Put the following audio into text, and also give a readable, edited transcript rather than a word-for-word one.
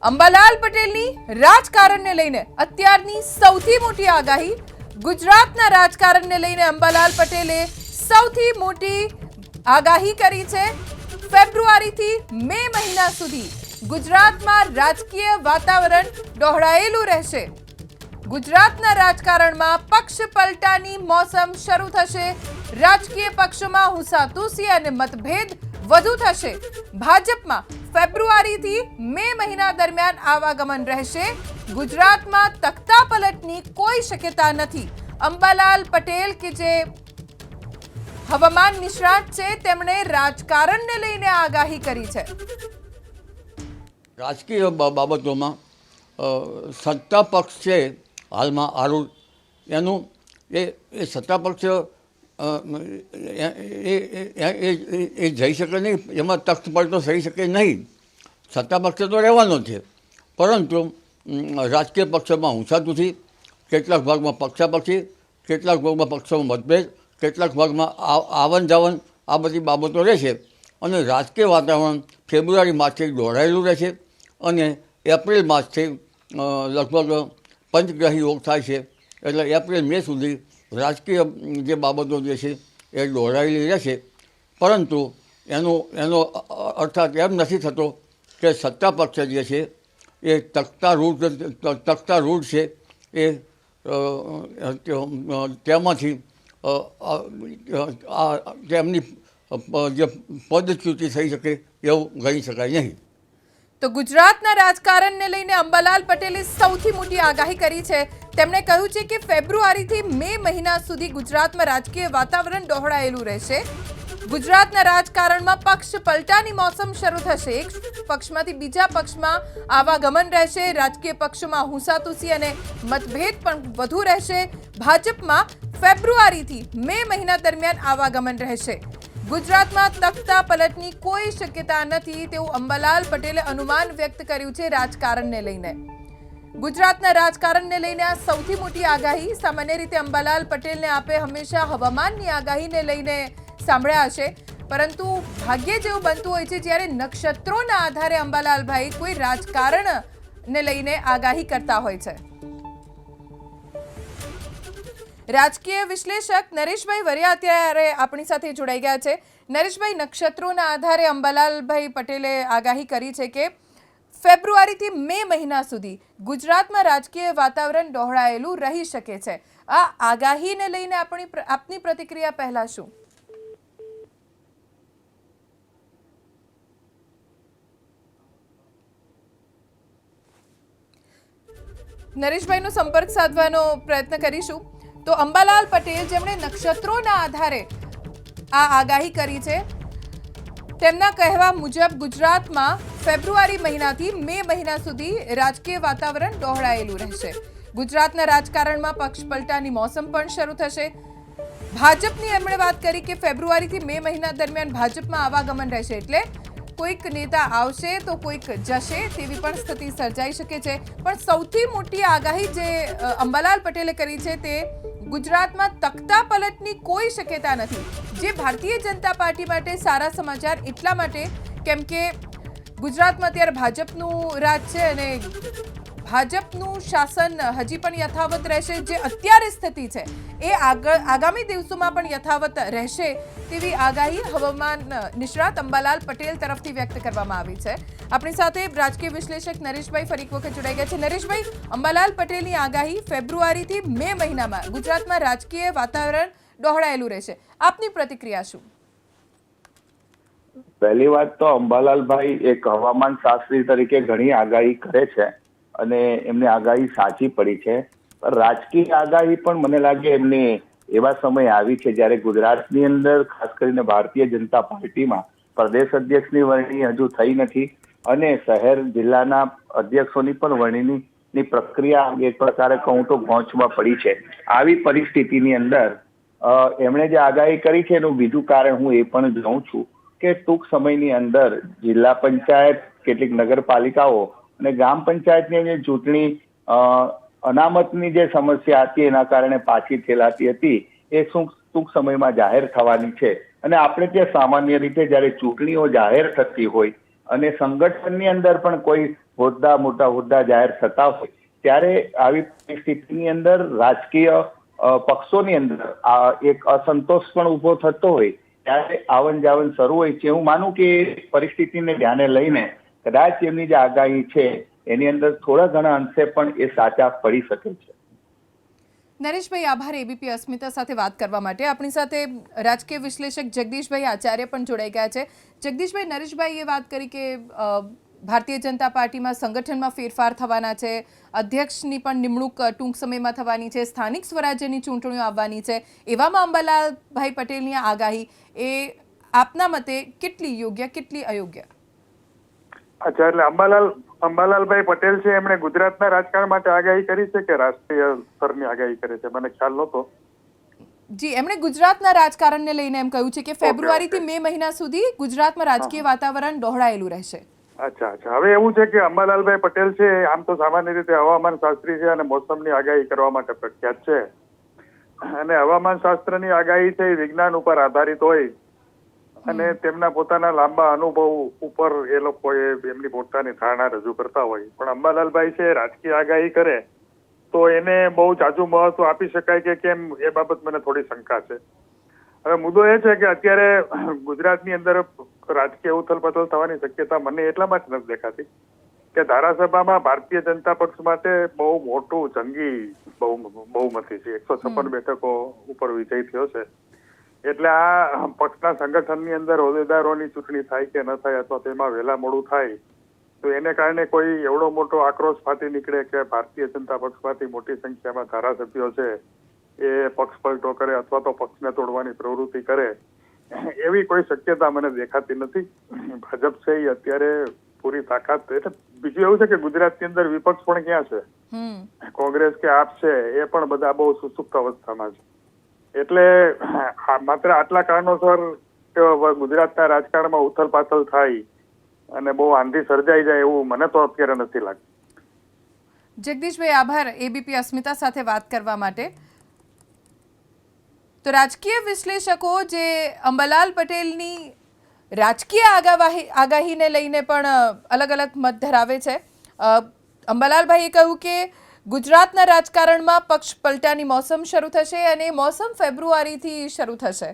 અંબાલાલ પટેલની રાજકારણને લઈને અત્યારની સૌથી મોટી આગાહી. ગુજરાતના રાજકારણને લઈને અંબાલાલ પટેલે સૌથી મોટી આગાહી કરી છે. ફેબ્રુઆરીથી મે મહિના સુધી ગુજરાતમાં રાજકીય વાતાવરણ ડહોળાયેલું રહેશે. ગુજરાતના રાજકારણમાં પક્ષ પલટાની મોસમ શરૂ થશે. રાજકીય પક્ષોમાં હુંસાતુસી અને મતભેદ વધુ થશે. ભાજપમાં ફેબ્રુઆરીથી મે મહિના દરમિયાન આવાગમન રહેશે. ગુજરાતમાં તખ્તા પલટની કોઈ શક્યતા નથી. અંબાલાલ પટેલ કે જે હવામાન નિષ્ણાત છે તેમણે રાજકારણને લઈને આગાહી કરી છે. રાજકીય બાબતોમાં સત્તા પક્ષ છે હાલમાં આરૂઢ, એનું એ સત્તા પક્ષ એ જઈ શકે નહીં, એમાં તખ્ત પડતો થઈ શકે નહીં. સત્તા પક્ષ તો રહેવાનો છે, પરંતુ રાજકીય પક્ષોમાં હુંસાતુસી, કેટલાક ભાગમાં પક્ષાપક્ષી, કેટલાક ભાગમાં પક્ષોમાં મતભેદ, કેટલાક ભાગમાં આવન જાવન, આ બધી બાબતો રહેશે. અને રાજકીય વાતાવરણ ફેબ્રુઆરી માસથી દોડાયેલું રહેશે અને એપ્રિલ માસથી લગભગ પંચગ્રહી યોગ થાય છે, એટલે એપ્રિલ મે સુધી રાજકીય જે બાબતો જે છે એ દોડાયેલી રહેશે. પરંતુ એનો અર્થાત એમ નથી થતો કે સત્તા પક્ષ જે છે એ તખ્તા રૂઢ છે, એ તેમાંથી તેમની જે પદચ્યુતિ થઈ શકે એવું ગણી શકાય નહીં. તો ગુજરાતના રાજકારણને લઈને અંબાલાલ પટેલે સૌથી મોટી આગાહી કરી છે. તેમણે કહ્યું છે કે ફેબ્રુઆરીથી મે મહિના સુધી ગુજરાતમાં રાજકીય વાતાવરણ ડહોળાયેલું રહેશે. ગુજરાતના રાજકારણમાં પક્ષ પલટાની મોસમ શરૂ થશે. એક પક્ષમાંથી બીજા પક્ષમાં આવાગમન રહેશે. રાજકીય પક્ષોમાં હુંસાતુસી અને મતભેદ પણ વધુ રહેશે. ભાજપમાં ફેબ્રુઆરીથી મે મહિના દરમિયાન આવાગમન રહેશે. ગુજરાતમાં તખ્તા પલટની કોઈ શક્યતા નથી તેવું અંબાલાલ પટેલે અનુમાન વ્યક્ત કર્યું છે રાજકારણને લઈને. ગુજરાતના રાજકારણને લઈને આ સૌથી મોટી આગાહી. સામાન્ય રીતે અંબાલાલ પટેલને આપે હંમેશા હવામાનની આગાહીને લઈને સાંભળ્યા હશે, પરંતુ ભાગ્યે જેવું બનતું હોય છે જ્યારે નક્ષત્રોના આધારે અંબાલાલભાઈ કોઈ રાજકારણને લઈને આગાહી કરતા હોય છે. રાજકીય વિશ્લેષક નરેશભાઈ વરિયા અત્યારે આપણી સાથે જોડાઈ ગયા છે. નરેશભાઈ, નક્ષત્રોના આધારે અંબાલાલભાઈ પટેલે આગાહી કરી છે કે ફેબ્રુઆરીથી મે મહિના સુધી ગુજરાતમાં રાજકીય વાતાવરણ ડહોળાયેલું રહી શકે છે. આ આગાહીને લઈને આપની પ્રતિક્રિયા પહેલા શું? નરેશભાઈનો સંપર્ક સાધવાનો પ્રયત્ન કરીશું. તો અંબાલાલ પટેલ જેમણે નક્ષત્રોના આધારે આ આગાહી કરી છે, તેમના કહેવા મુજબ ગુજરાતમાં ફેબ્રુઆરી મહિનાથી મે મહિના સુધી રાજકીય વાતાવરણ ડહોળાયેલું રહેશે. ગુજરાતના રાજકારણમાં પક્ષ પલટાની મોસમ પણ શરૂ થશે. ભાજપની એમણે વાત કરી કે ફેબ્રુઆરીથી મે મહિના દરમિયાન ભાજપમાં આવાગમન રહેશે, એટલે કોઈક નેતા આવશે તો કોઈક જશે તેવી પણ સ્થિતિ સર્જાઈ શકે છે. પણ સૌથી મોટી આગાહી જે અંબાલાલ પટેલે કરી છે તે ગુજરાતમાં તખ્તા પલટની કોઈ શક્યતા નથી. જે ભારતીય જનતા પાર્ટી માટે સારા સમાચાર એટલા માટે કેમ કે ગુજરાતમાં અત્યારે ભાજપનું રાજ છે અને ભાજપનું શાસન હજી પણ યથાવત રહેશે. જે અત્યારે સ્થિતિ છે એ આગામી દિવસોમાં પણ યથાવત રહેશે તેવી આગાહી હવામાન નિષ્ણાત અંબાલાલ પટેલ તરફથી વ્યક્ત કરવામાં આવી છે. આપણી સાથે રાજકીય વિશ્લેષક નરેશભાઈ ફરી એક વખત જોડાઈ ગયા છે. નરેશભાઈ, અંબાલાલ પટેલની આગાહી ફેબ્રુઆરીથી મે મહિનામાં ગુજરાતમાં રાજકીય વાતાવરણ ડહોળાયેલું રહેશે. આપની પ્રતિક્રિયા શું? પહેલી વાત તો અંબાલાલભાઈ એક હવામાન શાસ્ત્રી તરીકે ઘણી આગાહી કરે છે અને એમની આગાહી સાચી પડી છે. રાજકીય આગાહી પણ મને લાગે એમની એવા સમય આવી છે જ્યારે ગુજરાતની અંદર ખાસ કરીને ભારતીય જનતા પાર્ટીમાં પ્રદેશ અધ્યક્ષની વરણી હજુ થઈ નથી અને શહેર જિલ્લાના અધ્યક્ષોની પણ વરણીની પ્રક્રિયા એક પ્રકારે કહું તો પહોંચમાં પડી છે. આવી પરિસ્થિતિની અંદર એમણે જે આગાહી કરી છે એનું બીજું કારણ હું એ પણ જોઉં છું કે ટૂંક સમયની અંદર જિલ્લા પંચાયત, કેટલીક નગરપાલિકાઓ અને ગ્રામ પંચાયતની જે ચૂંટણી અનામતની જે સમસ્યા હતી એના કારણે પાછી ઠેલાતી હતી એ ટૂંક સમયમાં જાહેર થવાની છે. અને આપણે ત્યાં સામાન્ય રીતે જ્યારે ચૂંટણીઓ જાહેર થતી હોય અને સંગઠનની અંદર પણ કોઈ મોટા હોદ્દા જાહેર થતા હોય ત્યારે આવી પરિસ્થિતિની અંદર રાજકીય પક્ષોની અંદર એક અસંતોષ પણ ઉભો થતો હોય ત્યારે આવન જાવન શરૂ હોય છે. હું માનું કે પરિસ્થિતિને ધ્યાને લઈને કદાચ એમની જે આગાહી છે એની અંદર થોડા ઘણા અંશે પણ એ સાચા પડી શકે છે. નરેશભાઈ, આભાર એબીપી અસ્મિતા સાથે વાત કરવા માટે. આપણી સાથે રાજકીય વિશ્લેષક જગદીશભાઈ આચાર્ય પણ જોડાઈ ગયા છે. જગદીશભાઈ, નરેશભાઈએ વાત કરી કે ભારતીય જનતા પાર્ટીમાં સંગઠનમાં ફેરફાર થવાના છે, અધ્યક્ષની પણ નિમણૂક ટૂંક સમયમાં થવાની છે, સ્થાનિક સ્વરાજ્યની ચૂંટણીઓ આવવાની છે. એવામાં અંબાલાલભાઈ પટેલની આગાહી એ આપના મતે કેટલી યોગ્ય, કેટલી અયોગ્ય? અચ્છા, એટલે અંબાલાલભાઈ પટેલ છે એમણે ગુજરાતના રાજકારણ માટે આગાહી કરી છે કે રાષ્ટ્રીય સ્તરની આગાહી કરે છે? મને ખ્યાલ નહોતો. જી, એમણે ગુજરાતના રાજકારણને લઈને એમ કહ્યું છે કે ફેબ્રુઆરીથી મે મહિના સુધી ગુજરાતમાં રાજકીય વાતાવરણ ડહોળાયેલું રહેશે. અચ્છા. હવે એવું છે કે અંબાલાલભાઈ પટેલ છે આમ તો સામાન્ય રીતે હવામાન શાસ્ત્રી છે અને મોસમની આગાહી કરવા માટે પ્રખ્યાત છે. અને હવામાન શાસ્ત્રની આગાહી છે એ વિજ્ઞાન ઉપર આધારિત હોય અને તેમના પોતાના લાંબા અનુભવ ઉપર એ લોકોએ એમની પોતાની ધારણા રજૂ કરતા હોય. પણ અંબાલાલભાઈ છે રાજકીય આગાહી કરે તો એને બહુ જાજુ મહત્વ આપી શકાય કે કેમ એ બાબત મને થોડી શંકા છે. હવે મુદ્દો એ છે કે અત્યારે ગુજરાતની અંદર રાજકીય ઉથલપાથલ થવાની શક્યતા મને એટલા માટે નથી દેખાતી કે ધારાસભામાં ભારતીય જનતા પક્ષ માટે બહુ મોટું જંગી બહુમતી છે. 156 બેઠકો ઉપર વિજય થયો છે. એટલે આ પક્ષના સંગઠનની અંદર હોદ્દેદારોની ચૂંટણી થાય કે ન થાય અથવા તેમાં વહેલા મોડું થાય તો એને કારણે કોઈ એવડો મોટો આક્રોશ ફાટી નીકળે કે ભારતીય જનતા પક્ષમાંથી મોટી સંખ્યામાં ધારાસભ્યો છે એ પક્ષ પલટો કરે અથવા તો પક્ષને તોડવાની પ્રવૃત્તિ કરે એવી કોઈ શક્યતા મને દેખાતી નથી. ભાજપ છે એ અત્યારે પૂરી તાકાત, એટલે બીજું એવું છે કે ગુજરાતની અંદર વિપક્ષ પણ ક્યાં છે, કોંગ્રેસ કે આપ છે એ પણ બધા બહુ સુસુપ્ત અવસ્થામાં છે. એટલે માત્ર આટલા કારણોસર ગુજરાતના રાજકારણમાં ઉથલપાથલ થાય અને બહુ આંધી સર્જાઈ જાય એવું મને તો અત્યારે નથી લાગતું. જગદીશભાઈ, આભાર એબીપી અસ્મિતા સાથે વાત કરવા માટે. તો રાજકીય વિશ્લેષકો જે અંબાલાલ પટેલની રાજકીય આગાહીને લઈને પણ અલગ અલગ મત ધરાવે છે. અંબાલાલભાઈએ કહ્યું કે ગુજરાતના રાજકારણમાં પક્ષ પલટાની મોસમ શરૂ થશે અને મોસમ ફેબ્રુઆરીથી શરૂ થશે.